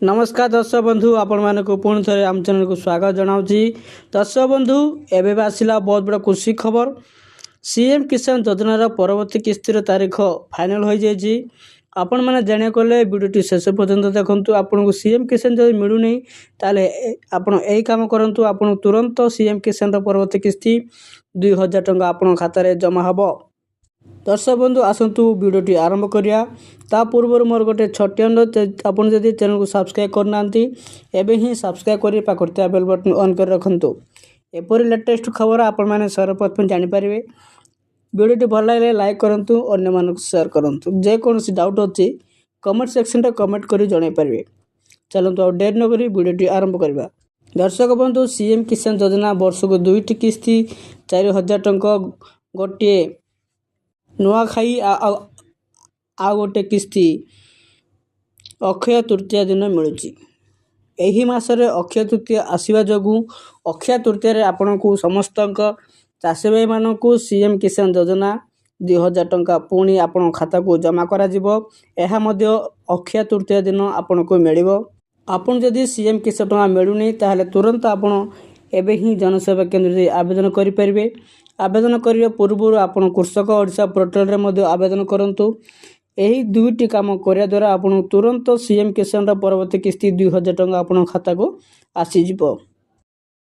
नमस्कार दर्शक बंधु आपण मानक पुणी थे आम चैनल को स्वागत जनावि। दर्शक बंधु एवं आसला बहुत बड़ा खुशी खबर। सीएम किसान योजनार परवर्ती किस्तिर तारीख फाइनल हो जाए। आपण मैंने जाना कले वीडियोटी शेष पर्यंत देखु। आपन को सीएम किसान जब मिलूनी ताले आपण यही काम करूँ। आपन तुरंत सीएम किसान परवर्ती किस्ती 2000 टंका आपण खाता जमा हम। दर्शक बंधु आसतु वीडियोटी आरंभ करिया। ता पूर्व मोर गोटे छोटे अनुरोध, आपन जदि चैनल को सब्सक्राइब करना एवं ही सब्सक्राइब कर पाखर बेल बटन ऑन कर रखु। एपरी लेटेस्ट खबर आपण मैंने सर्वप्रथम जानीपर। वीडियोटी भल लगे लाइक करूँ, अन्य मानक शेयर करूँ। जेकोसी डाउट अच्छी कमेंट सेक्शन कमेंट कर जनईपर। चलतु आ डेट नक वीडियोटी आरंभ करवा। दर्शक बंधु सीएम किसान योजना वर्ष को 2टी किस्ती 4000 टंका गोटे नुआखाई आ गोटे किस्ती अक्षय तृतीया दिन मिलूँ। यही मसरे अक्षय तृतीया आसवा जो अक्षय तृतीया आपण को समस्त चाषी भाई मानक सीएम किसान योजना 2000 टंका पुणी आपण खाता को जमा करा जिवो। एहा मध्य अक्षय तृतीया दिन आपण को मिलिबो। आपण जदि सीएम किसान टंका मिलूनी ताहले तुरंत आपण एबे ही जनसेवा केंद्र आवेदन करें। आवेदन करने पूर्व आपण कृषक ओडिशा पोर्टल रे मध्य आवेदन करंतु। यही 2टी काम करिया द्वारा आपण तुरंत सीएम किसान परवर्ती किस्ती 2000 टंका आपण खाता को आसी जिवो।